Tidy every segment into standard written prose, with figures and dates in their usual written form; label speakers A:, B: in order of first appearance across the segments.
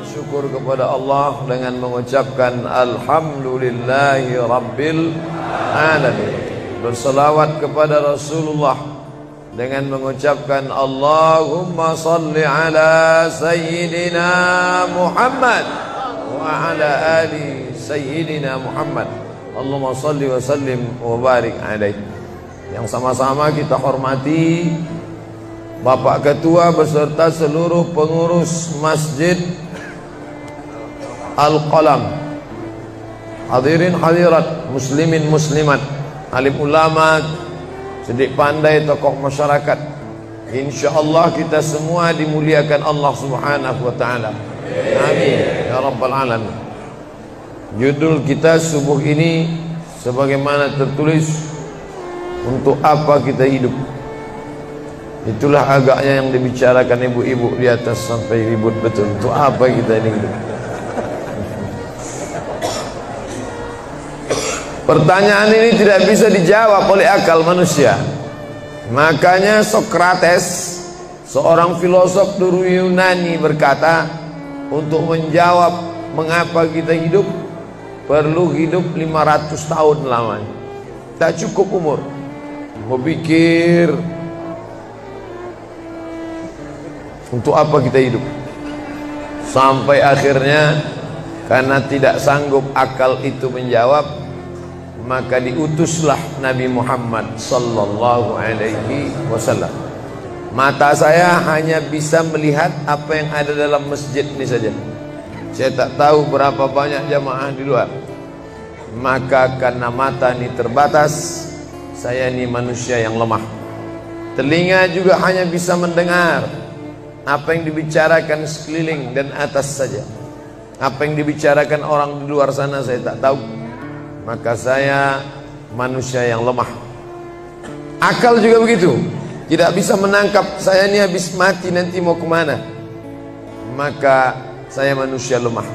A: bersyukur kepada Allah dengan mengucapkan Alhamdulillahi Rabbil Alamin. Berselawat kepada Rasulullah dengan mengucapkan Allahumma salli ala Sayyidina Muhammad wa ala ali Sayyidina Muhammad. Allahumma salli wa sallim wa barik alaih. Yang sama-sama kita hormati Bapak Ketua beserta seluruh pengurus Masjid Al-Qalam, hadirin hadirat, muslimin muslimat, alim ulama, sedik pandai, tokoh masyarakat. InsyaAllah kita semua dimuliakan Allah Subhanahu wa ta'ala. Amin ya rabbal alamin. Judul kita subuh ini sebagaimana tertulis, untuk apa kita hidup. Itulah agaknya yang dibicarakan ibu-ibu di atas sampai ribut betul. Untuk apa kita ini hidup? Pertanyaan ini tidak bisa dijawab oleh akal manusia. Makanya Sokrates, seorang filosof dulu Yunani, berkata, untuk menjawab mengapa kita hidup, perlu hidup 500 tahun lamanya. Tak cukup umur. Berpikir untuk apa kita hidup, sampai akhirnya karena tidak sanggup akal itu menjawab, maka diutuslah Nabi Muhammad sallallahu alaihi wasallam. Mata saya hanya bisa melihat apa yang ada dalam masjid ini saja. Saya tak tahu berapa banyak jamaah di luar. Maka karena mata ini terbatas, saya ini manusia yang lemah. Telinga juga hanya bisa mendengar apa yang dibicarakan sekeliling dan atas saja. Apa yang dibicarakan orang di luar sana saya tak tahu. Maka saya manusia yang lemah. Akal juga begitu, tidak bisa menangkap saya ini habis mati nanti mau kemana. Maka saya manusia lemah.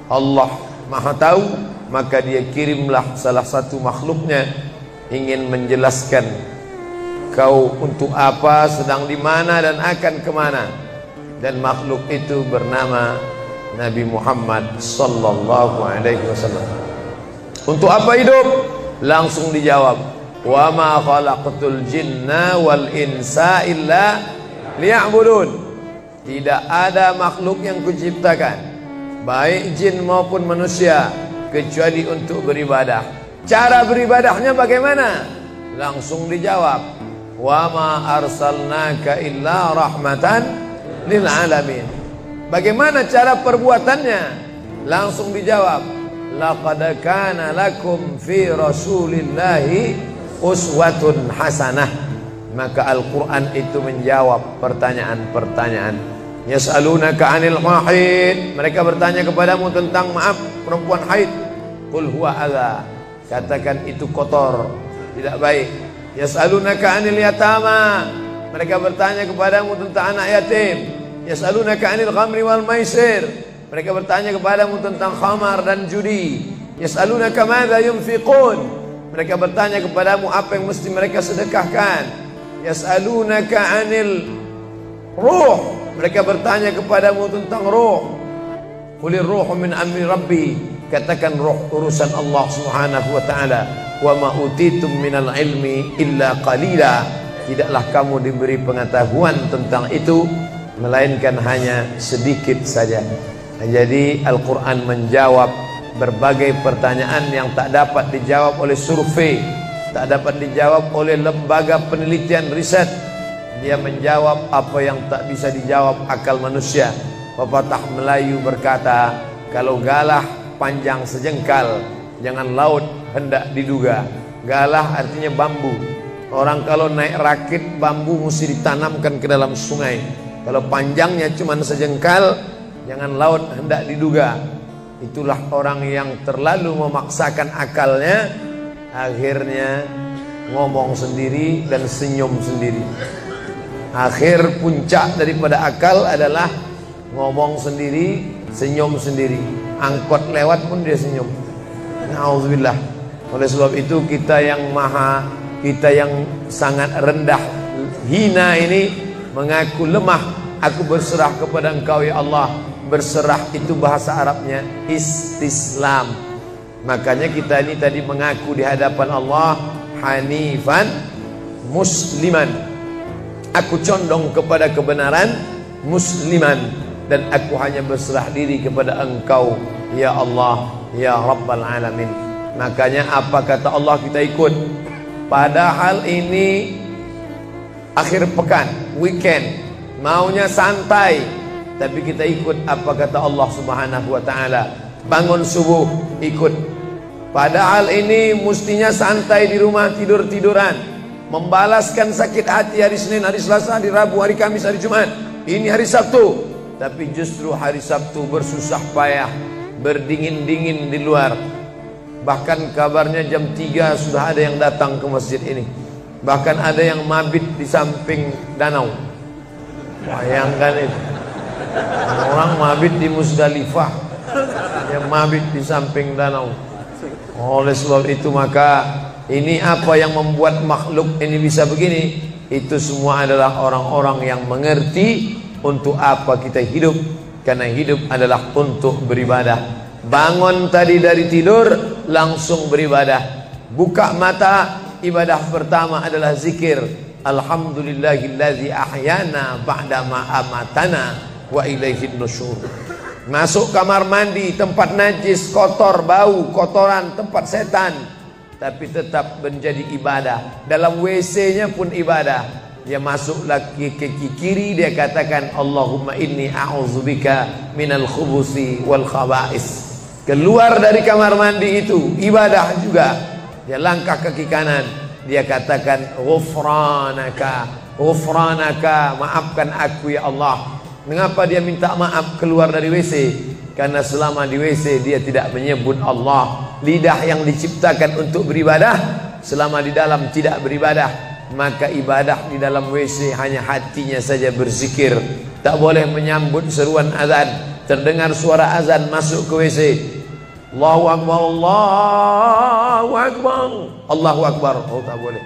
A: Allah Maha tahu, maka dia kirimlah salah satu makhluknya ingin menjelaskan kau untuk apa, sedang di mana dan akan kemana. Dan makhluk itu bernama Nabi Muhammad sallallahu alaihi wasallam. Untuk apa hidup? Langsung dijawab, wa ma khalaqtul jinna wal insa illa liya'budun. Tidak ada makhluk yang kuciptakan, baik jin maupun manusia, kecuali untuk beribadah. Cara beribadahnya bagaimana? Langsung dijawab, wa ma arsalnaka illa rahmatan lil alamin. Bagaimana cara perbuatannya? Langsung dijawab, laqad kana lakum fi rasulillahi uswatun hasanah. Maka Al-Quran itu menjawab pertanyaan-pertanyaan. Yas'alunaka 'anil mahid, mereka bertanya kepadamu tentang perempuan haid. Qul huwa adza, katakan itu kotor, tidak baik. Yas'alunaka 'anil yatama, mereka bertanya kepadamu tentang anak yatim. Yas'alunaka 'anil khamri wal maisir, mereka bertanya kepadamu tentang khamar dan judi. Yas'alunaka madza yunfiqun, mereka bertanya kepadamu apa yang mesti mereka sedekahkan. Yas'alunaka 'anil ruh, mereka bertanya kepadamu tentang ruh. Qulir ruhu min amri rabbi, katakan ruh urusan Allah Subhanahu wa ta'ala. Wa ma utitum minal ilmi illa qalila, tidaklah kamu diberi pengetahuan tentang itu melainkan hanya sedikit saja. Jadi Al-Quran menjawab berbagai pertanyaan yang tak dapat dijawab oleh survei, tak dapat dijawab oleh lembaga penelitian riset. Dia menjawab apa yang tak bisa dijawab akal manusia. Pepatah Melayu berkata, kalau galah panjang sejengkal, jangan laut hendak diduga. Galah artinya bambu. Orang kalau naik rakit, bambu mesti ditanamkan ke dalam sungai. Kalau panjangnya cuma sejengkal, jangan laut hendak diduga. Itulah orang yang terlalu memaksakan akalnya, akhirnya ngomong sendiri dan senyum sendiri. Akhir puncak daripada akal adalah ngomong sendiri, senyum sendiri. Angkot lewat pun dia senyum. Na'udzubillah. Oleh sebab itu kita yang sangat rendah, hina ini mengaku lemah. Aku berserah kepada Engkau ya Allah. berserah itu bahasa Arabnya istislam. Makanya kita ini tadi mengaku di hadapan Allah hanifan musliman, aku condong kepada kebenaran, musliman, dan aku hanya berserah diri kepada Engkau ya Allah ya Rabbal Alamin. Makanya apa kata Allah kita ikut. Padahal ini akhir pekan, weekend, maunya santai, tapi kita ikut apa kata Allah Subhanahu wa taala. Bangun subuh ikut. Padahal ini mestinya santai di rumah, tidur-tiduran, membalaskan sakit hati hari Senin, hari Selasa, hari Rabu, hari Kamis, hari Jumat. Ini hari Sabtu, tapi justru hari Sabtu bersusah payah, berdingin-dingin di luar. Bahkan kabarnya jam 3 sudah ada yang datang ke masjid ini. Bahkan ada yang mabit di samping danau. Bayangkan itu, orang mabit di Musdalifah, yang mabit di samping danau. Oleh sebab itu maka ini apa yang membuat makhluk ini bisa begini? Itu semua adalah orang-orang yang mengerti untuk apa kita hidup. Karena hidup adalah untuk beribadah. Bangun tadi dari tidur langsung beribadah. Buka mata, ibadah pertama adalah zikir. Alhamdulillahillazi ahyana ba'dama amatana wa ilaihin nusyur. Masuk kamar mandi, tempat najis, kotor, bau, kotoran, tempat setan, tapi tetap menjadi ibadah. Dalam WC-nya pun ibadah. Dia masuk lagi ke kiri, dia katakan Allahumma inni a'udzubika minal khubusi wal khaba'is. Keluar dari kamar mandi itu ibadah juga. Dia langkah kaki kanan, dia katakan ghufranaka, ghufranaka, maafkan aku ya Allah. Mengapa dia minta maaf keluar dari WC? Karena selama di WC dia tidak menyebut Allah. Lidah yang diciptakan untuk beribadah, selama di dalam tidak beribadah, maka ibadah di dalam WC hanya hatinya saja berzikir. Tak boleh menyambut seruan azan. Terdengar suara azan masuk ke WC, Allahu Akbar, Allahu Akbar, Allahu Akbar. Oh, tak boleh.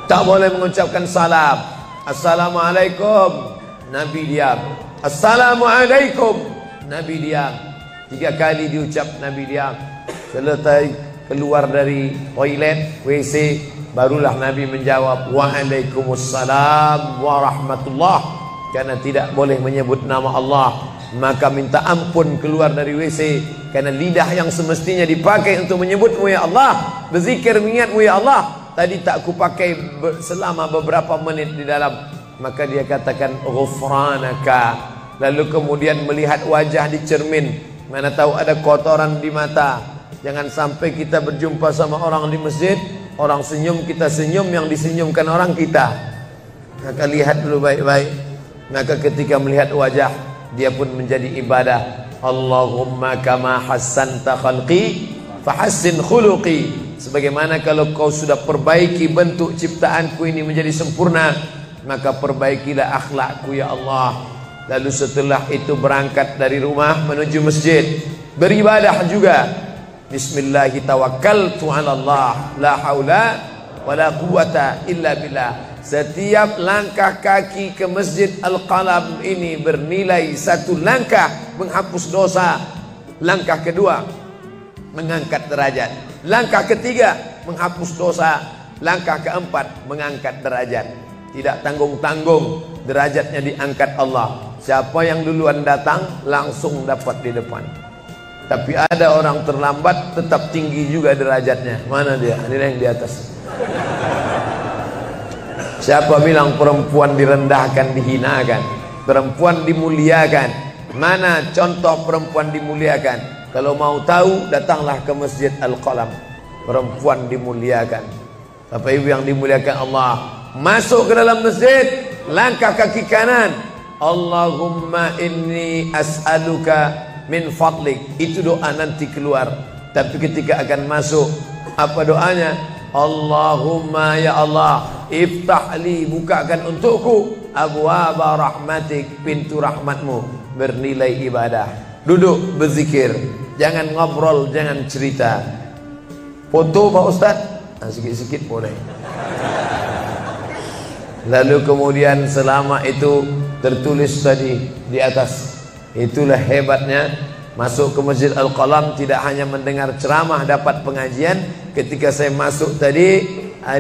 A: Tak boleh mengucapkan salam. Assalamualaikum, Nabi diam. Assalamualaikum, Nabi diam. 3 kali diucap, Nabi diam. Selesai keluar dari toilet, WC, barulah Nabi menjawab Waalaikumsalam warahmatullah. Karena tidak boleh menyebut nama Allah, maka minta ampun keluar dari WC. Karena lidah yang semestinya dipakai untuk menyebutmu ya Allah, berzikir mengingatmu ya Allah, tadi tak kupakai selama beberapa menit di dalam. Maka dia katakan ghufranaka. Lalu kemudian melihat wajah di cermin, mana tahu ada kotoran di mata. Jangan sampai kita berjumpa sama orang di masjid, orang senyum, kita senyum, yang disenyumkan orang kita. Maka lihat dulu baik-baik. Maka ketika melihat wajah, dia pun menjadi ibadah. Allahumma kama hassanta khalqi fahassin khuluqi. Sebagaimana kalau kau sudah perbaiki bentuk ciptaanku ini menjadi sempurna, maka perbaikilah akhlakku ya Allah. Lalu setelah itu berangkat dari rumah menuju masjid, beribadah juga. Bismillahi tawakkaltu ala Allah, la haula wala quwata illa billah. Setiap langkah kaki ke Masjid Al-Qalam ini bernilai 1 langkah menghapus dosa. Langkah kedua mengangkat derajat. Langkah ketiga menghapus dosa. Langkah keempat mengangkat derajat. Tidak tanggung-tanggung, derajatnya diangkat Allah. Siapa yang duluan datang langsung dapat di depan. Tapi ada orang terlambat tetap tinggi juga derajatnya. Mana dia? Ini yang di atas. Siapa bilang perempuan direndahkan, dihinakan? Perempuan dimuliakan. Mana contoh perempuan dimuliakan? Kalau mau tahu, datanglah ke Masjid Al-Qalam. Perempuan dimuliakan. Bapak Ibu yang dimuliakan Allah, masuk ke dalam masjid, langkah kaki kanan, Allahumma inni as'aluka min fadlik. Itu doa nanti keluar. Tapi ketika akan masuk, apa doanya? Allahumma ya Allah, iftahli, bukakan untukku abwaaba rahmatik, pintu rahmatmu, bernilai ibadah. Duduk berzikir, jangan ngobrol, jangan cerita. Foto Pak Ustaz? Sikit-sikit boleh. Lalu kemudian selama itu tertulis tadi di atas, Itulah hebatnya masuk ke Masjid Al-Qalam, tidak hanya mendengar ceramah dapat pengajian. Ketika saya masuk tadi,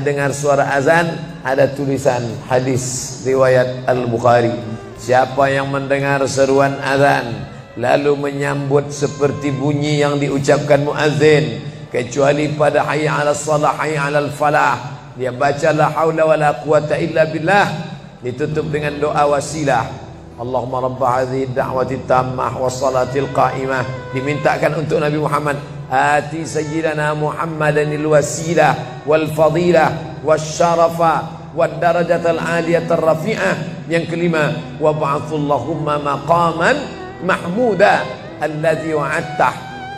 A: dengar suara azan, ada tulisan hadis riwayat Al-Bukhari. Siapa yang mendengar seruan azan lalu menyambut seperti bunyi yang diucapkan muazzin, kecuali pada hayya 'alas shalah, hayya 'alal falah, dia baca la haula wala quwata illa billah, ditutup dengan doa wasilah. Allahumma rabb hadhihi ad-da'wati tammah was-salatil qa'imah, dimintakan untuk Nabi Muhammad, ati sayyidina Muhammadanil wasilah wal fadilah wasyarafa wad darajatal aliyatar rafi'ah. Yang kelima, wa ba'athallahumma maqaman mahmuda alladzi wa'adtah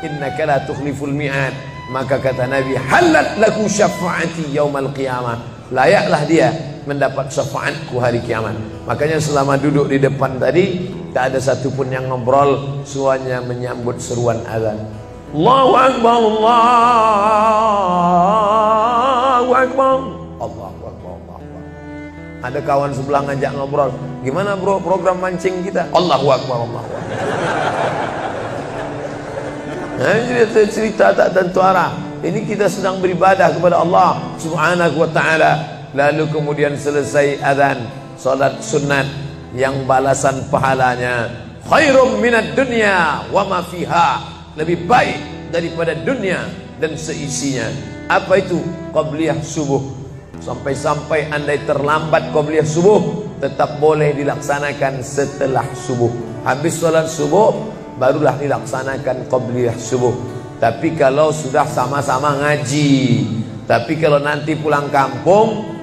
A: innaka la tukhliful mi'ad. Maka kata Nabi, halat laku syafaati yaumal qiyamah, layaklah dia mendapat syafaatku hari kiamat. Makanya selama duduk di depan tadi, tak ada satupun yang ngobrol, semuanya menyambut seruan azan. Allahu Akbar, Allahu Akbar, Allahu Akbar, Allahu Akbar. Ada kawan sebelah ngajak ngobrol, gimana bro program mancing kita? Allahu Akbar, Allahu Akbar. Nah, ini cerita tak tentu arah. Ini kita sedang beribadah kepada Allah Subhanahu wa ta'ala. Lalu kemudian selesai azan, salat sunat yang balasan pahalanya khairum minad dunya wa ma fiha, lebih baik daripada dunia dan seisinya. Apa itu? Qabliyah subuh. Sampai-sampai andai terlambat qabliyah subuh, tetap boleh dilaksanakan setelah subuh. Habis salat subuh barulah dilaksanakan qabliyah subuh. Tapi kalau sudah sama-sama ngaji, tapi kalau nanti pulang kampung,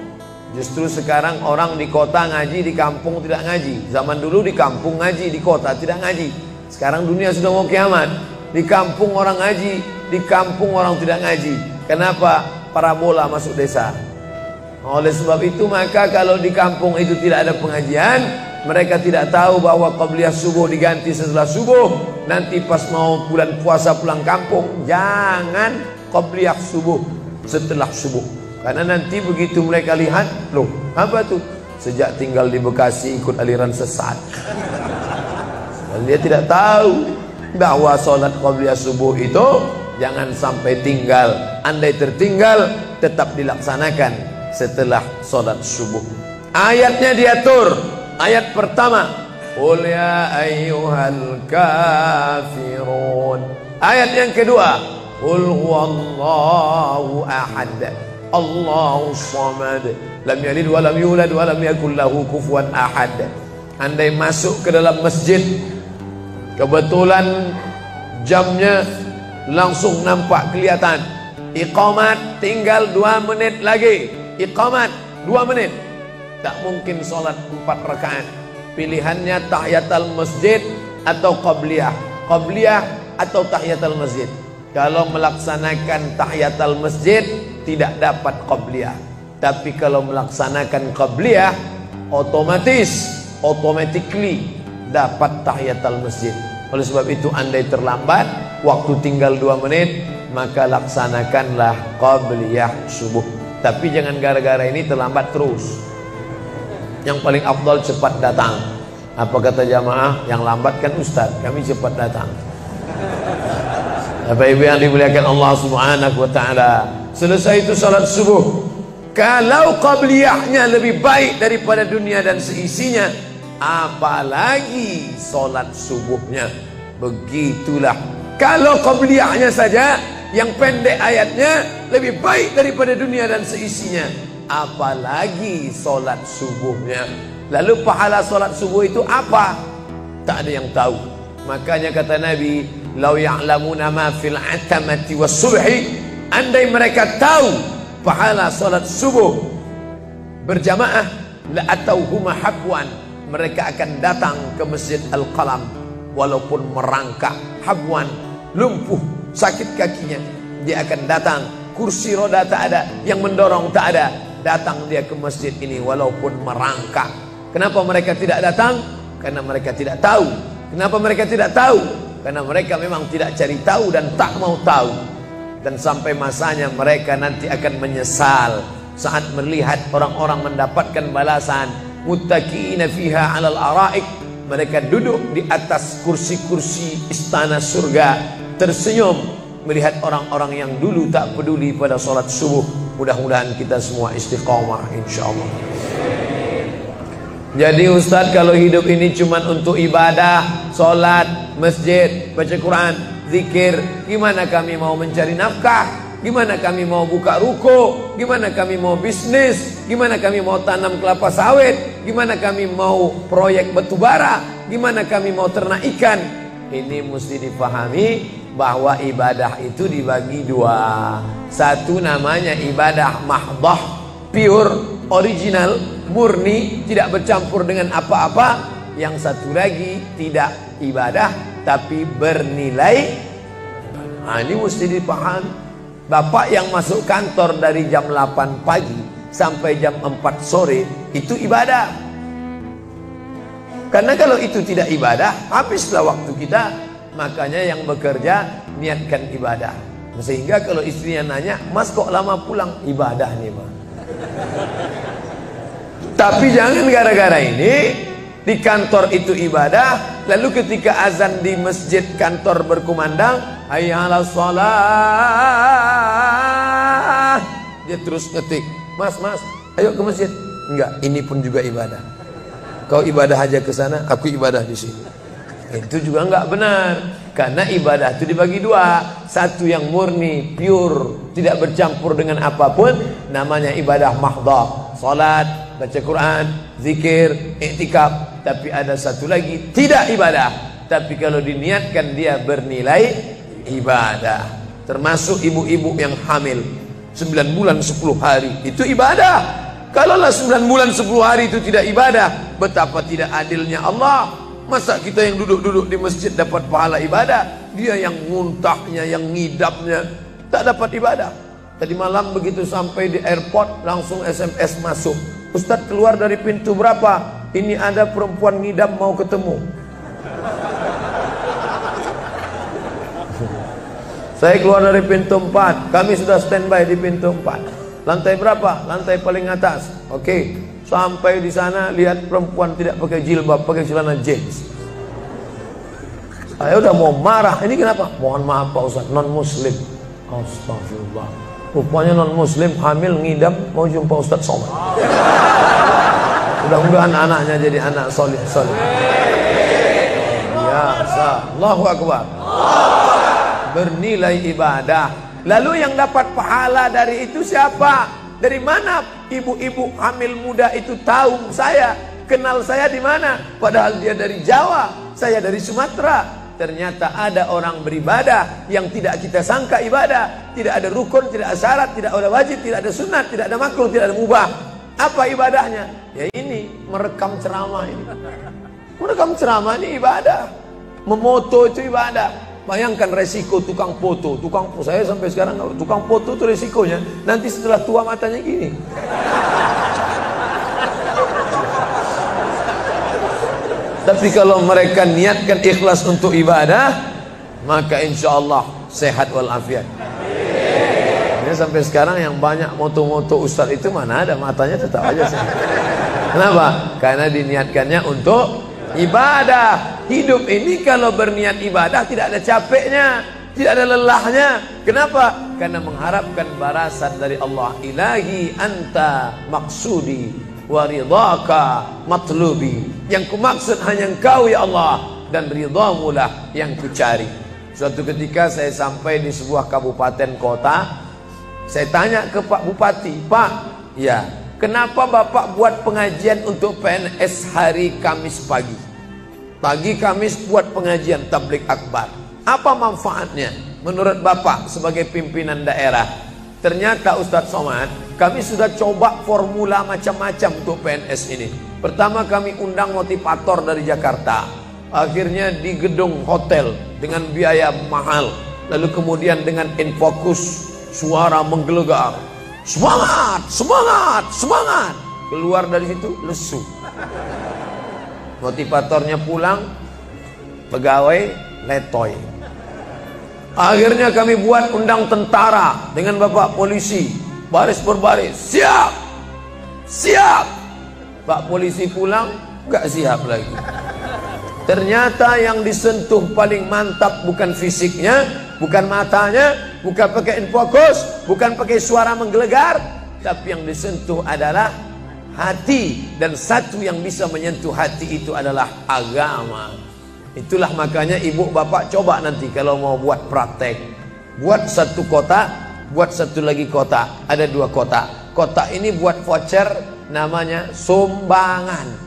A: justru sekarang orang di kota ngaji, di kampung tidak ngaji. Zaman dulu di kampung ngaji, di kota tidak ngaji. Sekarang dunia sudah mau kiamat. Di kampung orang ngaji, di kampung orang tidak ngaji. Kenapa? Parabola masuk desa. Oleh sebab itu, maka kalau di kampung itu tidak ada pengajian, mereka tidak tahu bahwa qabliyah subuh diganti setelah subuh. Nanti pas mau bulan puasa pulang kampung, jangan qabliyah subuh setelah subuh. Karena nanti begitu mereka lihat, loh apa tuh? Sejak tinggal di Bekasi ikut aliran sesat. Dan dia tidak tahu bahwa sholat qabliyah subuh itu jangan sampai tinggal. Andai tertinggal, tetap dilaksanakan setelah sholat subuh. Ayatnya diatur. Ayat pertama, qul ya ayyuhal kafirun. Ayat yang kedua, qul huwallahu ahad, Allahu samad, lam yalid wa lam yulad wa lam yakul lahu kufuwan ahad. Andai masuk ke dalam masjid, kebetulan jamnya langsung nampak kelihatan, iqamat tinggal 2 menit lagi, iqamat 2 menit, tak mungkin sholat 4 rakaat. Pilihannya tahiyatul masjid atau qabliyah, qabliyah atau tahiyatul masjid. Kalau melaksanakan tahiyatul masjid tidak dapat qabliyah, tapi kalau melaksanakan qabliyah automatically dapat tahiyatul masjid. Oleh sebab itu, andai terlambat, waktu tinggal 2 menit, maka laksanakanlah qabliyah subuh. Tapi jangan gara-gara ini terlambat terus. Yang paling afdal cepat datang. Apa kata jamaah? Yang lambat kan ustaz, kami cepat datang. Bapak ibu yang dimuliakan Allah Subhanahu wa ta'ala, selesai itu salat subuh. Kalau qabliyahnya lebih baik daripada dunia dan seisinya, apalagi salat subuhnya. Begitulah. Kalau qabliyahnya saja yang pendek ayatnya lebih baik daripada dunia dan seisinya, apalagi solat subuhnya. Lalu pahala solat subuh itu apa? Tak ada yang tahu. Makanya kata Nabi, lau ya'lamuna ma fil atamati was subhi, andai mereka tahu pahala solat subuh berjamaah, la atauhuma habwan, mereka akan datang ke Masjid Al-Qalam walaupun merangkak, habwan, lumpuh, sakit kakinya, dia akan datang. Kursi roda tak ada, yang mendorong tak ada, datang dia ke masjid ini walaupun merangkak. Kenapa mereka tidak datang? Karena mereka tidak tahu. Kenapa mereka tidak tahu? Karena mereka memang tidak cari tahu dan tak mau tahu. Dan sampai masanya mereka nanti akan menyesal saat melihat orang-orang mendapatkan balasan muttaqiina fiha 'alal ara'ik Mereka duduk di atas kursi-kursi istana surga, tersenyum melihat orang-orang yang dulu tak peduli pada sholat subuh. Mudah-mudahan kita semua istiqomah insyaallah. Jadi Ustadz, kalau hidup ini cuma untuk ibadah, sholat, masjid, baca Quran, zikir, gimana kami mau mencari nafkah? Gimana kami mau buka ruko? Gimana kami mau bisnis? Gimana kami mau tanam kelapa sawit? Gimana kami mau proyek batubara? Gimana kami mau ternak ikan? Ini mesti dipahami bahwa ibadah itu dibagi dua. Satu namanya ibadah mahdah, pure, original, murni, tidak bercampur dengan apa-apa. Yang satu lagi tidak ibadah tapi bernilai. Nah, ini mesti dipahami. Bapak yang masuk kantor dari jam 8 pagi sampai jam 4 sore itu ibadah. Karena kalau itu tidak ibadah, habislah waktu kita. Makanya yang bekerja niatkan ibadah. Sehingga kalau istrinya nanya, "Mas kok lama pulang?" Ibadah nih, Mas. Tapi jangan gara-gara ini di kantor itu ibadah, lalu ketika azan di masjid kantor berkumandang, hayya 'alas shalah, dia terus ngetik, "Mas, ayo ke masjid." Enggak, ini pun juga ibadah. Kau ibadah aja ke sana, aku ibadah di sini. Itu juga enggak benar. Karena ibadah itu dibagi dua. Satu yang murni, pure, tidak bercampur dengan apapun, namanya ibadah mahdah. Salat, baca Quran, zikir, iktikaf. Tapi ada satu lagi tidak ibadah, tapi kalau diniatkan dia bernilai ibadah. Termasuk ibu-ibu yang hamil 9 bulan 10 hari itu ibadah. Kalaulah 9 bulan 10 hari itu tidak ibadah, betapa tidak adilnya Allah. Masa kita yang duduk-duduk di masjid dapat pahala ibadah, dia yang muntahnya, yang ngidapnya tak dapat ibadah. Tadi malam begitu sampai di airport langsung SMS masuk, "Ustadz, keluar dari pintu berapa? Ini ada perempuan ngidam mau ketemu." Saya keluar dari pintu 4, kami sudah standby di pintu 4. Lantai berapa? Lantai paling atas. Oke, sampai di sana lihat perempuan tidak pakai jilbab, pakai celana jeans. Saya udah mau marah, ini kenapa? "Mohon maaf Pak Ustadz, non muslim." Astagfirullah. Rupanya non muslim hamil ngidam mau jumpa Ustadz Somad. Mudah-mudahan anaknya jadi anak soleh. Biasa. Allahu Akbar. Bernilai ibadah. Lalu yang dapat pahala dari itu siapa? Dari mana ibu-ibu hamil muda itu tahu saya? Kenal saya di mana? Padahal dia dari Jawa, saya dari Sumatera. Ternyata ada orang beribadah yang tidak kita sangka ibadah. Tidak ada rukun, tidak ada syarat, tidak ada wajib, tidak ada sunat, tidak ada makruh, tidak ada mubah. Apa ibadahnya? Ya ini, merekam ceramah ini. Merekam ceramah ini ibadah. Memoto itu ibadah. Bayangkan resiko tukang foto. Saya sampai sekarang tukang foto itu resikonya nanti setelah tua matanya gini. Tapi kalau mereka niatkan ikhlas untuk ibadah, maka insya Allah sehat walafiat. Ini sampai sekarang yang banyak moto-moto ustaz itu mana ada matanya tetap aja sehat. Kenapa? Karena diniatkannya untuk ibadah. Hidup ini kalau berniat ibadah tidak ada capeknya, tidak ada lelahnya. Kenapa? Karena mengharapkan balasan dari Allah. Ilahi anta maksudi wa ridhaka matlubi. Yang kumaksud hanya engkau ya Allah, dan ridhamu lah yang kucari. Suatu ketika saya sampai di sebuah kabupaten kota, saya tanya ke Pak Bupati, "Pak, ya, kenapa Bapak buat pengajian untuk PNS hari Kamis pagi? Pagi Kamis buat pengajian tabligh akbar. Apa manfaatnya menurut Bapak sebagai pimpinan daerah?" Ternyata Ustadz Somad, kami sudah coba formula macam-macam untuk PNS ini. Pertama kami undang motivator dari Jakarta. Akhirnya di gedung hotel dengan biaya mahal. Lalu kemudian dengan infokus, suara menggelegar. Semangat, semangat, semangat. Keluar dari situ lesu. Motivatornya pulang, pegawai letoy. Akhirnya kami buat undang tentara dengan bapak polisi, baris berbaris, siap, siap. Pak polisi pulang, gak siap lagi. Ternyata yang disentuh paling mantap bukan fisiknya, bukan matanya, bukan pakai infocus, bukan pakai suara menggelegar, tapi yang disentuh adalah hati. Dan satu yang bisa menyentuh hati itu adalah agama. Itulah makanya ibu bapak coba nanti kalau mau buat praktek, buat satu kotak, buat satu lagi kotak, ada 2 kotak. Kotak ini buat voucher, namanya sumbangan.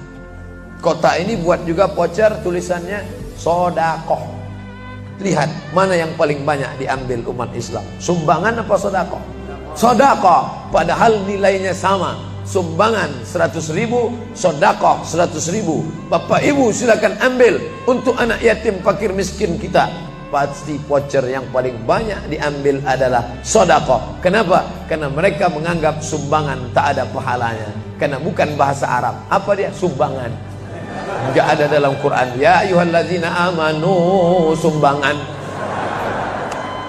A: Kotak ini buat juga voucher, tulisannya sodakoh. Lihat mana yang paling banyak diambil umat Islam, sumbangan apa sodakoh? Sodakoh, padahal nilainya sama. Sumbangan 100.000, sodakoh 100.000. Bapak ibu silakan ambil untuk anak yatim fakir miskin kita. Pasti voucher yang paling banyak diambil adalah sodakoh. Kenapa? Karena mereka menganggap sumbangan tak ada pahalanya, karena bukan bahasa Arab. Apa dia? Sumbangan. Enggak ada dalam Quran. Ya ayyuhalladzina amanu, sumbangan.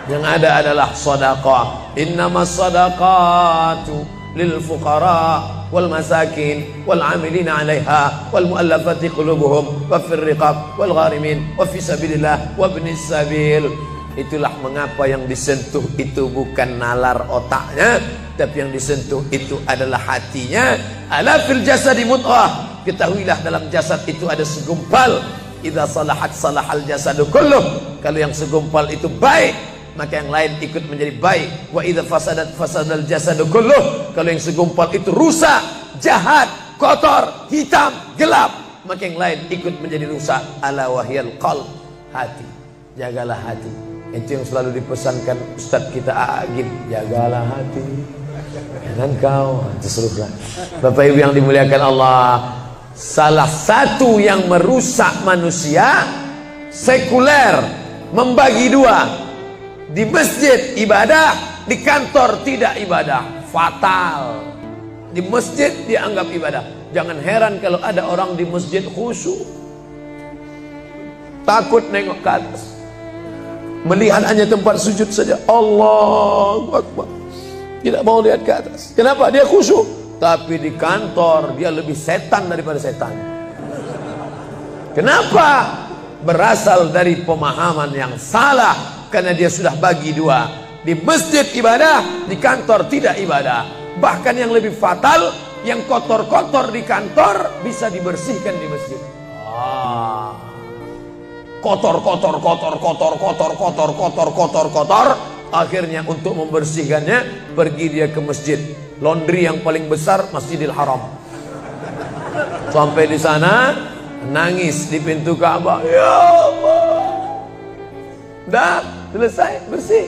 A: Yang ada adalah sedekah. Innamas sadaqatu lil fuqara wal masakin wal 'amilina 'alaiha wal mu'allafati qulubuhum wa fir riqab wal gharimin wa fi sabilillah wa ibnis sabil. Itulah mengapa yang disentuh itu bukan nalar otaknya, tapi yang disentuh itu adalah hatinya. Ala fil jasadi mudghah. Ketahuilah dalam jasad itu ada segumpal. Idza salahat salahal jasadu kulluh. Kalau yang segumpal itu baik, maka yang lain ikut menjadi baik. Wa idza fasadat fasadal jasadu kulluh. Kalau yang segumpal itu rusak, jahat, kotor, hitam, gelap, maka yang lain ikut menjadi rusak. Ala wahyal qalb, hati. Jagalah hati. Itu yang selalu dipesankan Ustadz kita Agib. Jagalah hati, jangan kau terserah. Bapak ibu yang dimuliakan Allah, salah satu yang merusak manusia sekuler, membagi 2. Di masjid ibadah, di kantor tidak ibadah. Fatal. Di masjid dianggap ibadah. Jangan heran kalau ada orang di masjid khusyuk, takut nengok ke atas, melihat hanya tempat sujud saja. Allahu Akbar, tidak mau lihat ke atas. Kenapa? Dia khusyuk. Tapi di kantor dia lebih setan daripada setan. Kenapa? Berasal dari pemahaman yang salah, karena dia sudah bagi 2. Di masjid ibadah, di kantor tidak ibadah. Bahkan yang lebih fatal, yang kotor-kotor di kantor bisa dibersihkan di masjid. Kotor. Akhirnya untuk membersihkannya pergi dia ke masjid. Laundry yang paling besar Masjidil Haram. Sampai di sana nangis di pintu Ka'bah. Ya Allah, dah selesai bersih.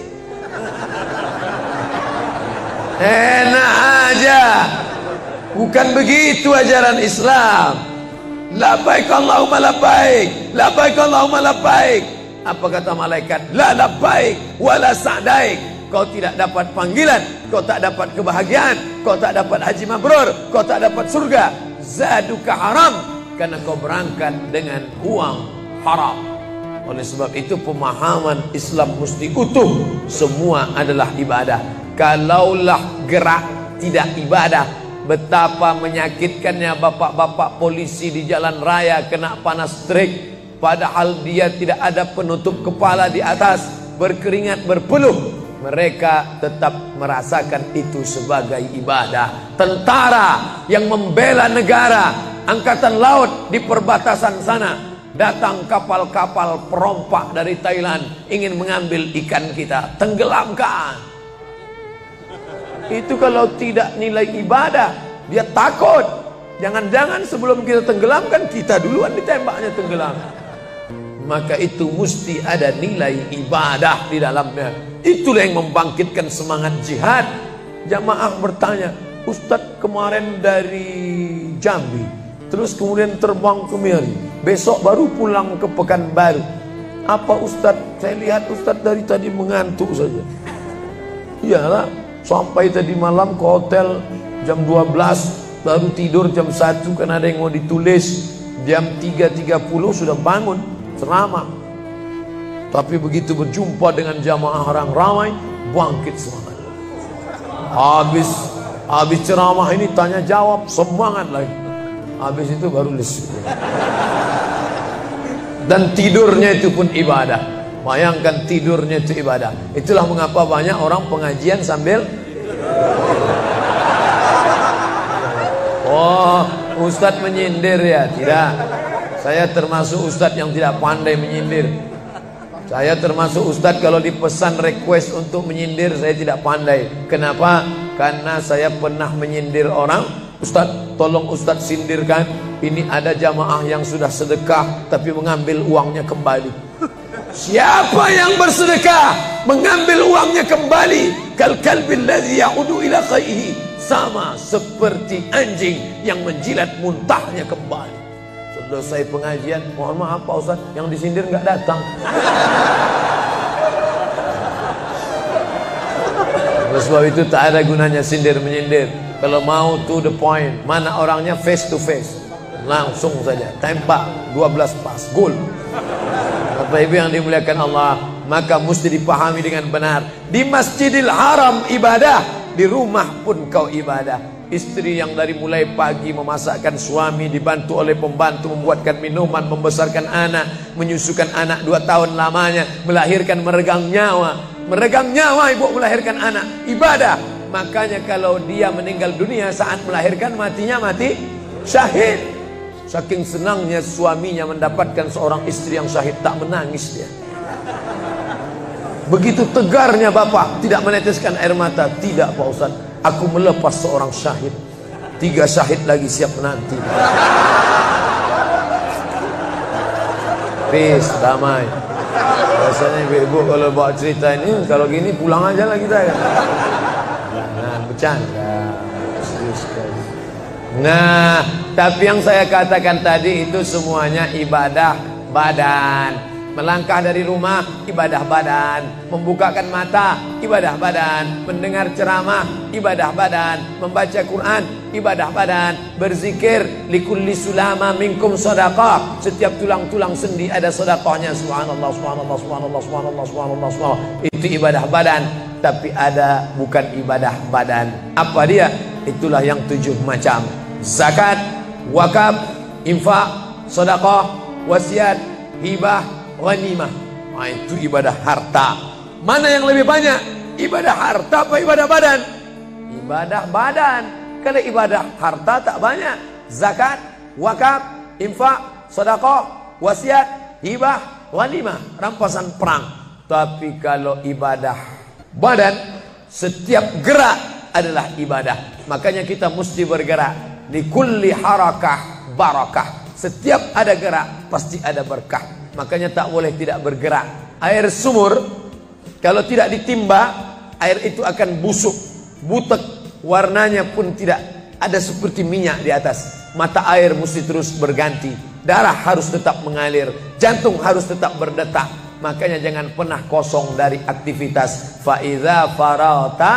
A: Enak aja. Bukan begitu ajaran Islam. Labbaik Allahumma labbaik, labbaik Allahumma labbaik. Apa kata malaikat? La labbaik wala sa'daik. Kau tidak dapat panggilan, kau tak dapat kebahagiaan, kau tak dapat haji mabrur, kau tak dapat surga. Zaduka haram, karena kau berangkat dengan uang haram. Oleh sebab itu pemahaman Islam mesti utuh. Semua adalah ibadah. Kalaulah gerak tidak ibadah, betapa menyakitkannya bapak-bapak polisi di jalan raya kena panas terik, padahal dia tidak ada penutup kepala di atas, berkeringat berpeluh. Mereka tetap merasakan itu sebagai ibadah. Tentara yang membela negara, angkatan laut di perbatasan sana, datang kapal-kapal perompak dari Thailand ingin mengambil ikan kita, tenggelamkan. Itu kalau tidak nilai ibadah, dia takut. Jangan-jangan sebelum kita tenggelamkan, kita duluan ditembaknya tenggelam. Maka itu mesti ada nilai ibadah di dalamnya. Itulah yang membangkitkan semangat jihad. Jamaah bertanya, Ustadz kemarin dari Jambi, terus kemudian terbang ke Miri, besok baru pulang ke Pekanbaru. Apa Ustadz? Saya lihat Ustadz dari tadi mengantuk saja. Iyalah, sampai tadi malam ke hotel jam 12, baru tidur jam 1 karena ada yang mau ditulis. Jam 3.30 sudah bangun ceramah. Tapi begitu berjumpa dengan jamaah orang ramai, bangkit semangat. Habis ceramah ini tanya jawab, semangat lagi. Habis itu baru lesu. Dan tidurnya itu pun ibadah. Bayangkan, tidurnya itu ibadah. Itulah mengapa banyak orang pengajian sambil oh, ustadz menyindir ya? Tidak. Saya termasuk ustadz yang tidak pandai menyindir. Saya termasuk ustadz kalau dipesan request untuk menyindir, saya tidak pandai. Kenapa? Karena saya pernah menyindir orang. Ustadz, tolong ustadz sindirkan. Ini ada jamaah yang sudah sedekah tapi mengambil uangnya kembali. Siapa yang bersedekah mengambil uangnya kembali? Kal kalbil ladzi ya'udu ila qaihi, sama seperti anjing yang menjilat muntahnya kembali. Selesai pengajian, mohon maaf Pak Ustaz, yang disindir nggak datang. Oleh sebab itu tak ada gunanya sindir menyindir. Kalau mau to the point, mana orangnya face to face, langsung saja tembak 12 pas, gol. Bapak Ibu yang dimuliakan Allah, maka mesti dipahami dengan benar. Di Masjidil Haram ibadah, di rumah pun kau ibadah. Istri yang dari mulai pagi memasakkan suami, dibantu oleh pembantu membuatkan minuman, membesarkan anak, menyusukan anak 2 tahun lamanya, melahirkan, meregang nyawa ibu melahirkan anak, ibadah. Makanya kalau dia meninggal dunia saat melahirkan, matinya mati syahid. Saking senangnya suaminya mendapatkan seorang istri yang syahid, tak menangis dia. Begitu tegarnya bapak, tidak meneteskan air mata. Tidak Pak Ustaz, aku melepas seorang syahid, 3 syahid lagi siap menanti. Peace, damai. Biasanya ibu-ibu kalau bawa cerita ini, kalau gini pulang aja lah kita ya. Nah, bercanda. Nah, tapi yang saya katakan tadi itu semuanya ibadah badan. Melangkah dari rumah, ibadah badan. Membukakan mata, ibadah badan. Mendengar ceramah, ibadah badan. Membaca Quran, ibadah badan. Berzikir, likulli sulama minkum sadaqah. Setiap tulang-tulang sendi ada sedekahnya. Subhanallah, subhanallah, subhanallah, subhanallah, subhanallah, subhanallah. Itu ibadah badan. Tapi ada bukan ibadah badan. Apa dia? Itulah yang 7 macam. Zakat, wakaf, infak, sedekah, wasiat, hibah, ghanimah. Nah, itu ibadah harta. Mana yang lebih banyak? Ibadah harta apa ibadah badan? Ibadah badan. Kalau ibadah harta tak banyak. Zakat, wakaf, infak, sedekah, wasiat, hibah, ghanimah, rampasan perang. Tapi kalau ibadah badan, setiap gerak adalah ibadah. Makanya kita mesti bergerak. Likulli harakah barakah. Setiap ada gerak pasti ada berkah. Makanya tak boleh tidak bergerak. Air sumur kalau tidak ditimba, air itu akan busuk, butek, warnanya pun tidak ada seperti minyak di atas. Mata air mesti terus berganti. Darah harus tetap mengalir, jantung harus tetap berdetak. Makanya jangan pernah kosong dari aktivitas. Fa iza farata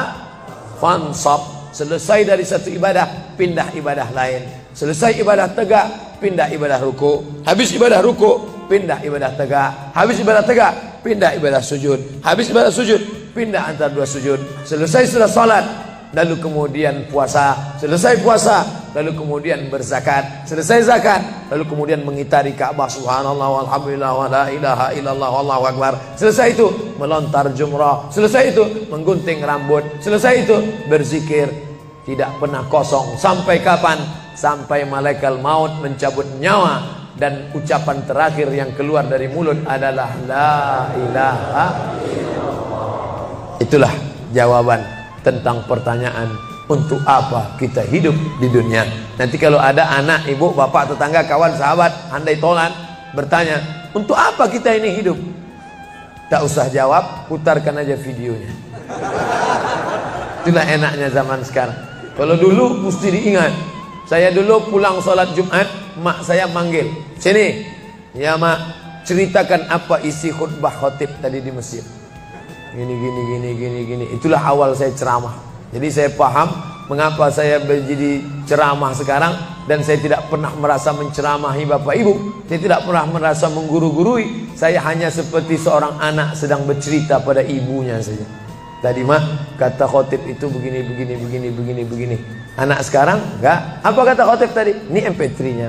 A: fansab. Selesai dari satu ibadah, pindah ibadah lain. Selesai ibadah tegak, pindah ibadah ruku. Habis ibadah ruku, pindah ibadah tegak. Habis ibadah tegak, pindah ibadah sujud. Habis ibadah sujud, pindah antara 2 sujud. Selesai sudah salat, lalu kemudian puasa. Selesai puasa, lalu kemudian berzakat. Selesai zakat, lalu kemudian mengitari Ka'bah. Subhanallah walhamdulillah wa la ilaha illallah wallahu akbar. Selesai itu melontar jumrah. Selesai itu menggunting rambut. Selesai itu berzikir. Tidak pernah kosong. Sampai kapan? Sampai malaikat maut mencabut nyawa dan ucapan terakhir yang keluar dari mulut adalah la ilaha illallah. Itulah jawaban tentang pertanyaan untuk apa kita hidup di dunia. Nanti kalau ada anak, ibu, bapak, tetangga, kawan, sahabat, andai tolan bertanya, untuk apa kita ini hidup? Tak usah jawab, putarkan aja videonya. Itulah enaknya zaman sekarang. Kalau dulu mesti diingat. Saya dulu pulang sholat Jumat, mak saya manggil, sini ya mak, ceritakan apa isi khutbah khotib tadi di masjid. Gini. Itulah awal saya ceramah. Jadi saya paham mengapa saya menjadi ceramah sekarang. Dan saya tidak pernah merasa menceramahi bapak ibu. Saya tidak pernah merasa mengguru-gurui. Saya hanya seperti seorang anak sedang bercerita pada ibunya saja. Tadi mak, kata khotib itu begini. Anak sekarang enggak. Apa kata khotib tadi? Ini MP3-nya.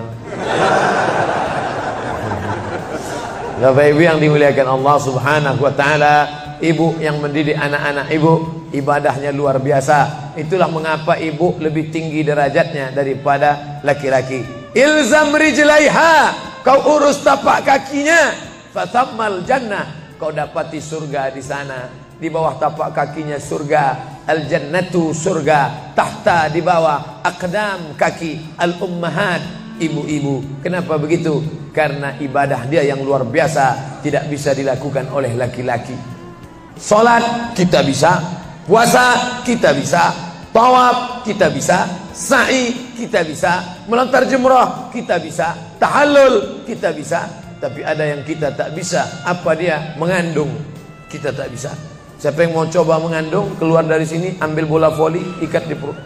A: Bapak Ibu yang dimuliakan Allah Subhanahu wa taala, ibu yang mendidik anak-anak ibu, ibadahnya luar biasa. Itulah mengapa ibu lebih tinggi derajatnya daripada laki-laki. Ilzam rijlaiha, kau urus tapak kakinya, fatammal jannah, kau dapati surga di sana. Di bawah tapak kakinya surga, al jannatu surga, tahta di bawah aqdam kaki al ummahat, ibu-ibu. Kenapa begitu? Karena ibadah dia yang luar biasa, tidak bisa dilakukan oleh laki-laki. Salat kita bisa, puasa kita bisa, tawaf kita bisa, sa'i kita bisa, melontar jumrah kita bisa, tahallul kita bisa. Tapi ada yang kita tak bisa. Apa dia? Mengandung kita tak bisa. Siapa yang mau coba mengandung, keluar dari sini, ambil bola voli, ikat di perut.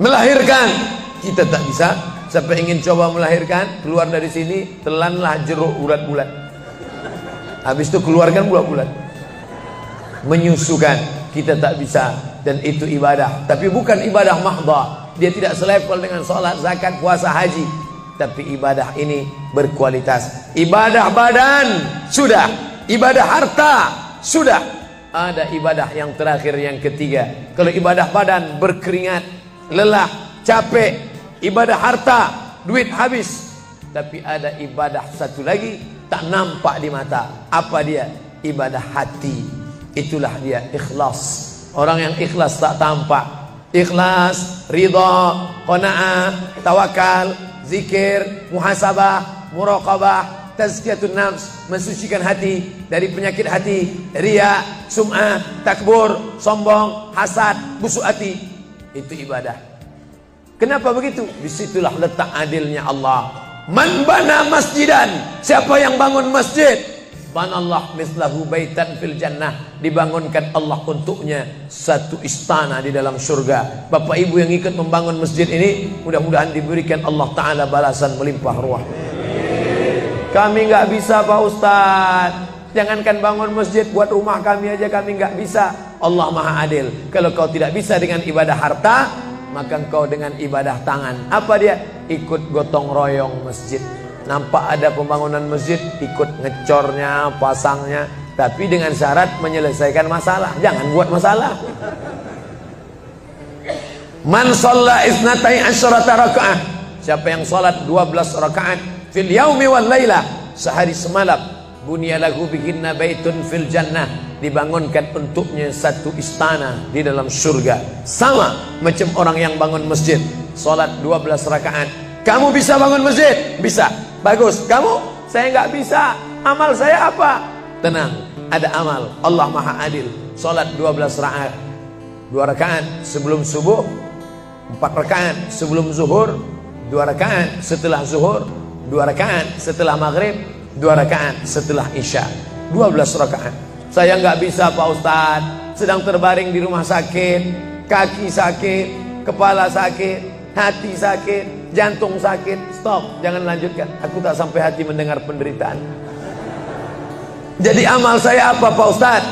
A: Melahirkan kita tak bisa. Siapa ingin coba melahirkan, keluar dari sini, telanlah jeruk bulat-bulat. Habis itu keluarkan bulat-bulat. Menyusukan kita tak bisa, dan itu ibadah. Tapi bukan ibadah mahdhah. Dia tidak selevel dengan salat, zakat, puasa, haji. Tapi ibadah ini berkualitas. Ibadah badan sudah, ibadah harta sudah. Ada ibadah yang terakhir, yang ketiga. Kalau ibadah badan berkeringat, lelah, capek. Ibadah harta, duit habis. Tapi ada ibadah satu lagi, tak nampak di mata. Apa dia? Ibadah hati. Itulah dia ikhlas. Orang yang ikhlas tak tampak. Ikhlas, ridha, qanaah, tawakal, zikir, muhasabah, muraqabah, tazkiyatun nafs, mensucikan hati dari penyakit hati, riya, sum'ah, takbur, sombong, hasad, busuk hati. Itu ibadah. Kenapa begitu? Disitulah letak adilnya Allah. Man bana masjidan, siapa yang bangun masjid, banallah mislahu baitan fil jannah, dibangunkan Allah untuknya satu istana di dalam surga. Bapak Ibu yang ikut membangun masjid ini, mudah-mudahan diberikan Allah Ta'ala balasan melimpah ruah. Kami nggak bisa Pak Ustaz, jangankan bangun masjid, buat rumah kami aja kami nggak bisa. Allah Maha Adil. Kalau kau tidak bisa dengan ibadah harta, maka engkau dengan ibadah tangan. Apa dia? Ikut gotong royong masjid. Nampak ada pembangunan masjid, ikut ngecornya, pasangnya. Tapi dengan syarat menyelesaikan masalah. Jangan buat masalah. Man shalla isnatai asyrata rakaat, siapa yang salat 12 rakaat fil yaumi wal lailah, sehari semalam, bunyalahu bihinna baitun fil jannah, dibangunkan untuknya satu istana di dalam surga. Sama macam orang yang bangun masjid, salat 12 rakaat. Kamu bisa bangun masjid? Bisa. Bagus. Kamu? Saya nggak bisa. Amal saya apa? Tenang, ada amal. Allah Maha Adil. Salat 12 rakaat. 2 rakaat sebelum subuh, 4 rakaat sebelum zuhur, 2 rakaat setelah zuhur, 2 rakaat setelah maghrib, 2 rakaat setelah isya. 12 rakaat. Saya nggak bisa Pak Ustaz, sedang terbaring di rumah sakit, kaki sakit, kepala sakit, hati sakit, jantung sakit. Stop, jangan lanjutkan. Aku tak sampai hati mendengar penderitaan. Jadi amal saya apa Pak Ustaz?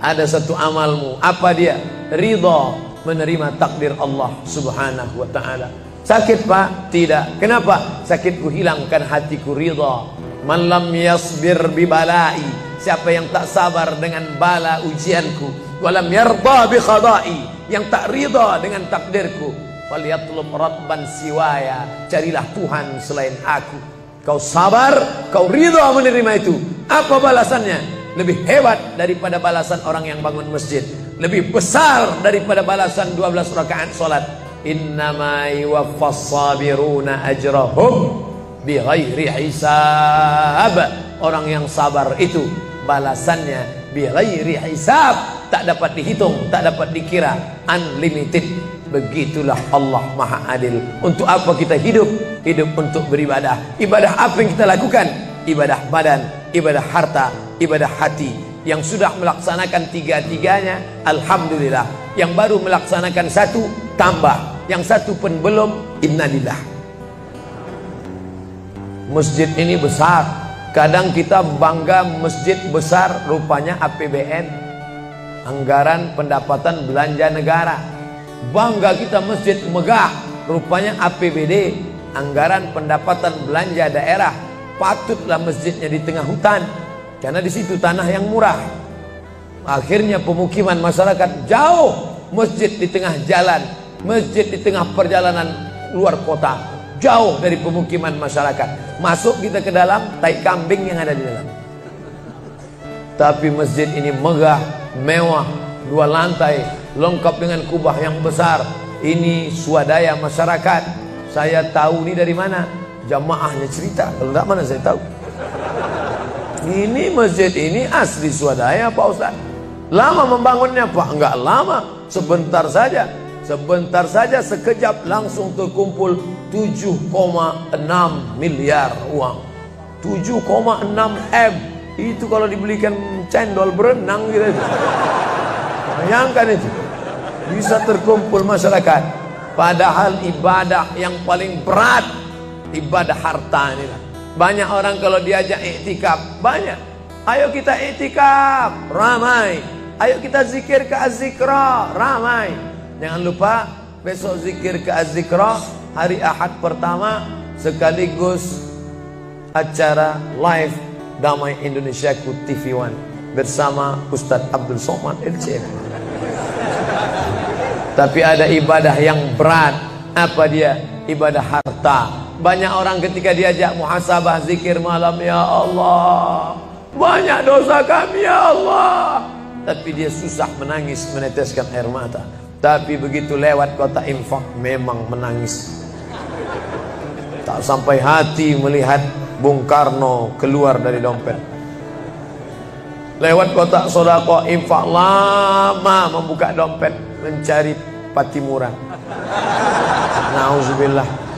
A: Ada satu amalmu. Apa dia? Ridha, menerima takdir Allah Subhanahu wa ta'ala. Sakit Pak? Tidak. Kenapa? Sakitku hilangkan hatiku ridha. Man lam yasbir bibalai, siapa yang tak sabar dengan bala ujianku, walam yarda bi qada'i, yang tak ridha dengan takdirku, falyatlub rabban siwaya, carilah Tuhan selain aku. Kau sabar, kau ridha menerima itu. Apa balasannya? Lebih hebat daripada balasan orang yang bangun masjid, lebih besar daripada balasan 12 rakaat salat. Innama yuwaffas sabiruna ajrahum bighairi hisab. Orang yang sabar itu balasannya bighairi hisab, tak dapat dihitung, tak dapat dikira, unlimited. Begitulah Allah Maha Adil. Untuk apa kita hidup? Hidup untuk beribadah. Ibadah apa yang kita lakukan? Ibadah badan, ibadah harta, ibadah hati. Yang sudah melaksanakan tiga-tiganya, alhamdulillah. Yang baru melaksanakan satu, tambah. Yang satu pun belum, innalillah. Masjid ini besar. Kadang kita bangga masjid besar, rupanya APBN, anggaran pendapatan belanja negara. Bangga kita masjid megah, rupanya APBD, anggaran pendapatan belanja daerah. patutlah masjidnya di tengah hutan, karena di situ tanah yang murah. Akhirnya pemukiman masyarakat jauh, masjid di tengah jalan, masjid di tengah perjalanan luar kota, jauh dari pemukiman masyarakat. Masuk kita ke dalam, tai kambing yang ada di dalam. Tapi masjid ini megah, mewah, 2 lantai, lengkap dengan kubah yang besar. Ini swadaya masyarakat. Saya tahu ini dari mana? Jamaahnya cerita. Kalau tidak, mana saya tahu. Ini masjid ini asli swadaya Pak Ustaz. Lama membangunnya Pak? Enggak lama, sebentar saja. Sebentar saja, sekejap langsung terkumpul 7,6 miliar uang. 7,6 M. Itu kalau dibelikan cendol berenang gitu. Bayangkan itu. Bisa terkumpul masyarakat. Padahal ibadah yang paling berat, ibadah harta ini. Banyak orang kalau diajak iktikaf, banyak. Ayo kita iktikaf, ramai. Ayo kita zikir ke Az-Zikra, ramai. Jangan lupa besok zikir ke Az-Zikra, hari Ahad pertama, sekaligus acara live Damai Indonesiaku TV One bersama Ustadz Abdul Somad LCM. Tapi ada ibadah yang berat. Apa dia? Ibadah harta. Banyak orang ketika diajak muhasabah zikir malam, ya Allah, banyak dosa kami ya Allah, tapi dia susah menangis, meneteskan air mata. Tapi begitu lewat kota infak, memang menangis. Tak sampai hati melihat Bung Karno keluar dari dompet. Lewat kotak sodako infak, lama membuka dompet mencari patimuran. Nauzubillah.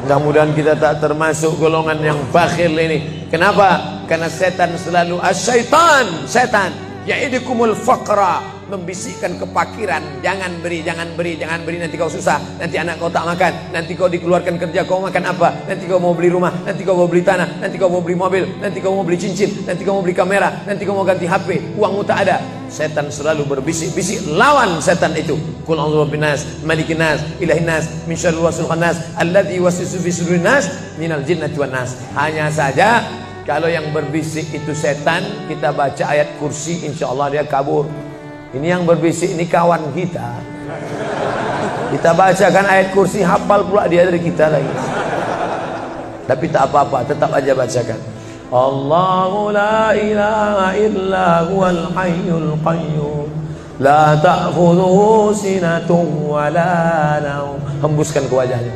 A: Mudah-mudahan kita tak termasuk golongan yang bakhil ini. Kenapa? Karena setan selalu asyaitan, setan ya'idukumul faqra, membisikkan kepakiran. Jangan beri, jangan beri, jangan beri, nanti kau susah, nanti anak kau tak makan, nanti kau dikeluarkan kerja kau makan apa, nanti kau mau beli rumah, nanti kau mau beli tanah, nanti kau mau beli mobil, nanti kau mau beli cincin, nanti kau mau beli kamera, nanti kau mau ganti HP, uangmu tak ada. Setan selalu berbisik-bisik. Lawan setan itu. Qul a'udzu birabbinas, malikin nas, ilahin nas, min syarril waswasil khannas, alladzi yuwaswisu fi sudurin nas, minal jinnati wan nas. Hanya saja kalau yang berbisik itu setan, kita baca ayat kursi, insya Allah dia kabur. Ini yang berbisik ini kawan kita. Kita bacakan ayat kursi, hafal pula dia dari kita lagi. Tapi tak apa-apa, tetap aja bacakan. Allahu la ilaha illa huwal hayyul qayyum, la ta'khudhuhu sinatun wa la naum. Hembuskan ke wajahnya.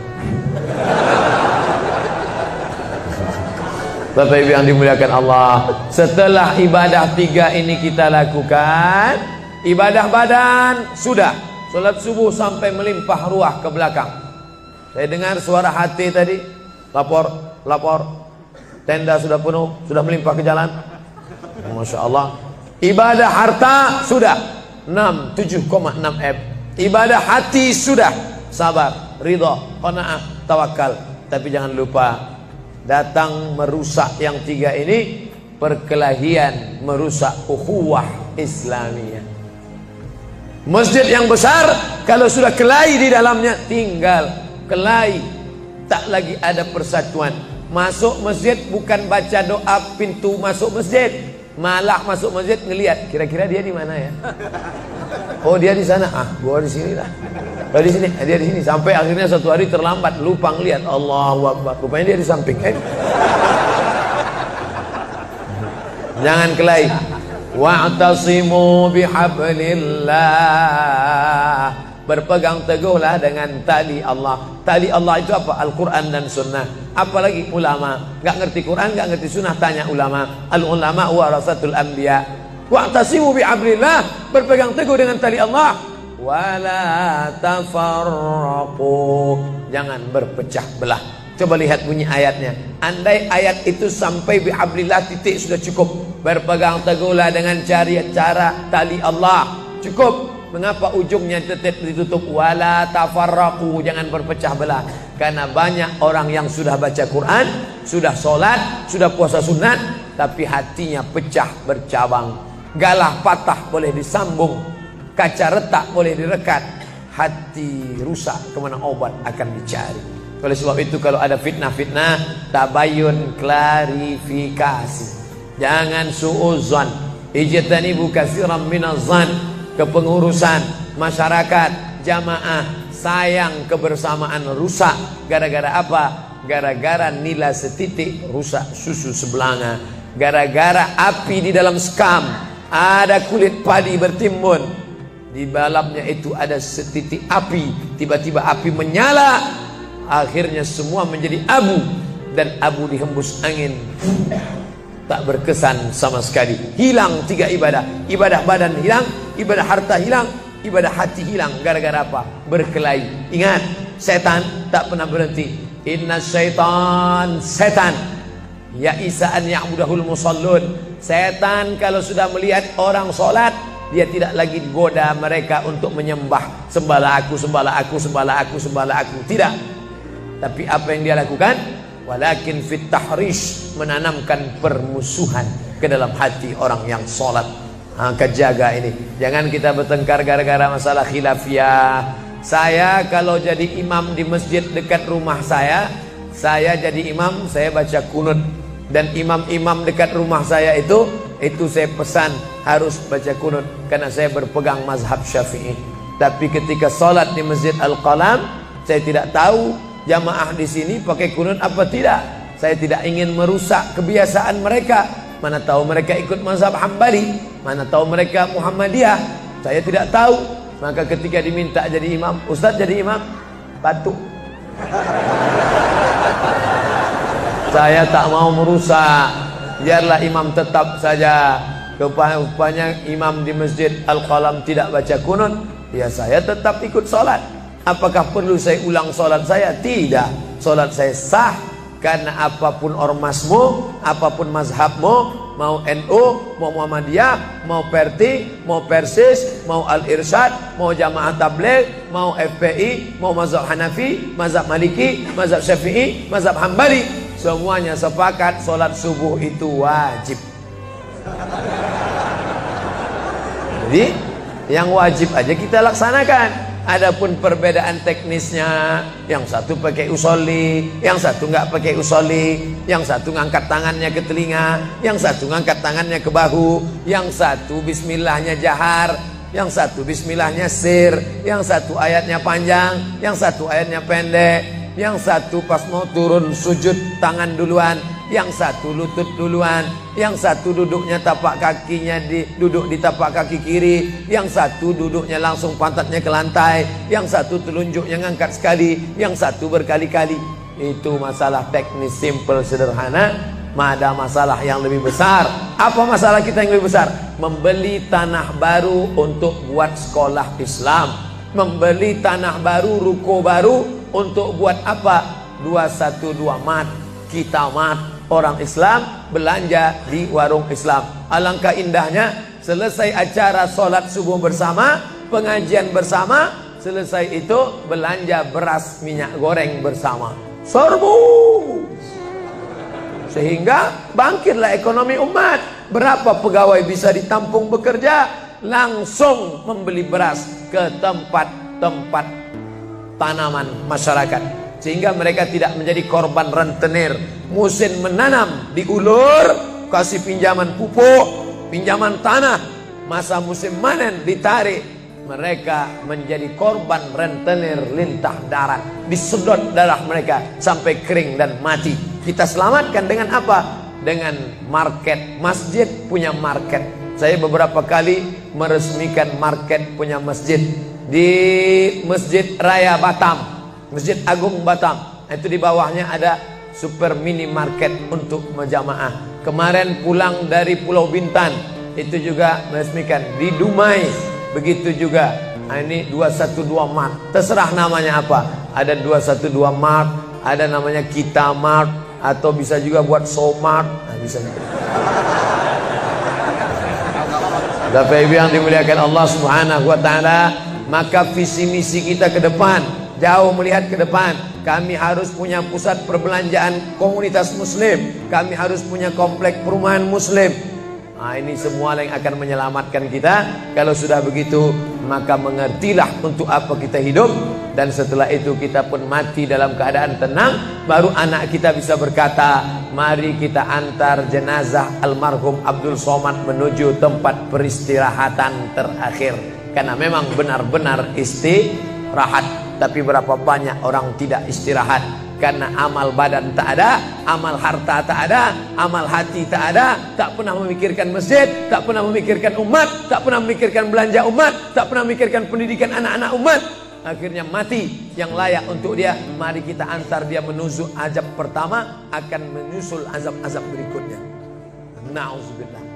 A: Bapak Ibu yang dimuliakan Allah, setelah ibadah 3 ini kita lakukan, ibadah badan sudah, sholat subuh sampai melimpah ruah ke belakang. Saya dengar suara hati tadi, lapor, tenda sudah penuh, sudah melimpah ke jalan. Masya Allah. Ibadah harta sudah 7,6 M. Ibadah hati sudah, sabar, ridha, qanaah, tawakal. Tapi jangan lupa, datang merusak yang 3 ini, perkelahian, merusak ukhuwah Islamiyah. Masjid yang besar, kalau sudah kelahi di dalamnya, tinggal kelahi, tak lagi ada persatuan. Masuk masjid bukan baca doa pintu masuk masjid, malah masuk masjid ngelihat kira-kira dia di mana ya. Oh dia di sana, gua di sini lah. Oh di sini, dia di sini. Sampai akhirnya satu hari terlambat, lupa ngelihat. Allahu Akbar, rupanya dia di samping. Jangan kelahi. Wa'tasimu bihablillah, berpegang teguhlah dengan tali Allah. Tali Allah itu apa? Al-Quran dan Sunnah. Apalagi ulama. Gak ngerti Quran, gak ngerti Sunnah, tanya ulama. Al-ulama warasatul anbiya. Wa'tasimu bihablillah, berpegang teguh dengan tali Allah. Wala tafarraqu, jangan berpecah belah. Coba lihat bunyi ayatnya. Andai ayat itu sampai bihablillah titik sudah cukup. Berpegang teguhlah dengan cara tali Allah, cukup. Mengapa ujungnya tetap ditutup? Wala tafarraqu, jangan berpecah belah. Karena banyak orang yang sudah baca Quran, sudah sholat, sudah puasa sunat, tapi hatinya pecah bercabang. Galah patah boleh disambung, kaca retak boleh direkat, hati rusak kemana obat akan dicari. Oleh sebab itu kalau ada fitnah-fitnah, tabayun, klarifikasi. Jangan suudzon. Ijtanibu katsiran minaz-zan. Kepengurusan masyarakat, jamaah, sayang kebersamaan rusak. Gara-gara apa? Gara-gara nila setitik rusak susu sebelanga. Gara-gara api di dalam sekam, ada kulit padi bertimbun, di dalamnya itu ada setitik api. Tiba-tiba api menyala, akhirnya semua menjadi abu, dan abu dihembus angin, tak berkesan sama sekali. Hilang 3 ibadah. Ibadah badan hilang, ibadah harta hilang, ibadah hati hilang. Gara-gara apa? Berkelahi. Ingat, setan tak pernah berhenti. Inna syaitan, setan ya'isa an ya'budahul musallun. Setan kalau sudah melihat orang sholat, dia tidak lagi goda mereka untuk menyembah, sembahlah aku, sembahlah aku, sembahlah aku, sembahlah aku. Tidak. Tapi apa yang dia lakukan? Walakin fit tahrish, menanamkan permusuhan ke dalam hati orang yang sholat. Maka jaga ini. Jangan kita bertengkar gara-gara masalah khilafiyah. Saya kalau jadi imam di masjid dekat rumah saya jadi imam, saya baca kunut. Dan imam-imam dekat rumah saya itu saya pesan harus baca kunut, karena saya berpegang mazhab Syafi'i. Tapi ketika sholat di Masjid Al-Qalam, saya tidak tahu jamaah di sini pakai kunut apa tidak. Saya tidak ingin merusak kebiasaan mereka. Mana tahu mereka ikut mazhab Hambali, mana tahu mereka Muhammadiyah, saya tidak tahu. Maka ketika diminta jadi imam, Ustaz jadi imam, batuk. Saya tak mau merusak, biarlah imam tetap saja. Rupanya imam di Masjid Al-Qalam tidak baca kunut, ya saya tetap ikut sholat. Apakah perlu saya ulang sholat saya? Tidak. Sholat saya sah, karena apapun ormasmu, apapun mazhabmu, mau NU, mau Muhammadiyah, mau Perti, mau Persis, mau Al-Irsyad, mau Jamaah Tabligh, mau FPI, mau mazhab Hanafi, mazhab Maliki, mazhab Syafi'i, mazhab Hambali, semuanya sepakat sholat subuh itu wajib. Jadi yang wajib aja kita laksanakan. Adapun perbedaan teknisnya, yang satu pakai usolli, yang satu nggak pakai usolli, yang satu ngangkat tangannya ke telinga, yang satu ngangkat tangannya ke bahu, yang satu bismillahnya jahar, yang satu bismillahnya sir, yang satu ayatnya panjang, yang satu ayatnya pendek, yang satu pas mau turun sujud tangan duluan, yang satu lutut duluan, yang satu duduknya tapak kakinya duduk di tapak kaki kiri, yang satu duduknya langsung pantatnya ke lantai, yang satu telunjuknya ngangkat sekali, yang satu berkali-kali. Itu masalah teknis simple sederhana. Ada masalah yang lebih besar. Apa masalah kita yang lebih besar? Membeli tanah baru untuk buat sekolah Islam, membeli tanah baru, ruko baru untuk buat apa? 212 mat, kita mat. Orang Islam belanja di warung Islam. Alangkah indahnya, selesai acara sholat subuh bersama, pengajian bersama, selesai itu belanja beras minyak goreng bersama. Serbu. Sehingga bangkitlah ekonomi umat. Berapa pegawai bisa ditampung bekerja? Langsung membeli beras ke tempat-tempat tanaman masyarakat, sehingga mereka tidak menjadi korban rentenir. Musim menanam diulur, kasih pinjaman pupuk, pinjaman tanah. Masa musim panen ditarik, mereka menjadi korban rentenir lintah darat. Disedot darah mereka sampai kering dan mati. Kita selamatkan dengan apa? Dengan market. Masjid punya market. Saya beberapa kali meresmikan market punya masjid di Masjid Raya Batam, Masjid Agung Batam. Itu di bawahnya ada super mini market untuk menjamaah. Kemarin pulang dari Pulau Bintan, itu juga meresmikan di Dumai. Begitu juga. Nah, ini 212 Mart. Terserah namanya apa. Ada 212 Mart, ada namanya Kita Mart, atau bisa juga buat Somart. Nah, bisa juga. Bapak Ibu yang dimuliakan Allah Subhanahu wa taala, maka visi misi kita ke depan, jauh melihat ke depan. Kami harus punya pusat perbelanjaan komunitas muslim. Kami harus punya komplek perumahan muslim. Nah, ini semua yang akan menyelamatkan kita. Kalau sudah begitu, maka mengertilah untuk apa kita hidup. Dan setelah itu kita pun mati dalam keadaan tenang. Baru anak kita bisa berkata, mari kita antar jenazah almarhum Abdul Somad menuju tempat peristirahatan terakhir. Karena memang benar-benar istirahat. Tapi berapa banyak orang tidak istirahat. Karena amal badan tak ada, amal harta tak ada, amal hati tak ada. Tak pernah memikirkan masjid, tak pernah memikirkan umat, tak pernah memikirkan belanja umat, tak pernah memikirkan pendidikan anak-anak umat. Akhirnya mati yang layak untuk dia. Mari kita antar dia menuju azab pertama, akan menyusul azab-azab berikutnya. Na'udzubillah.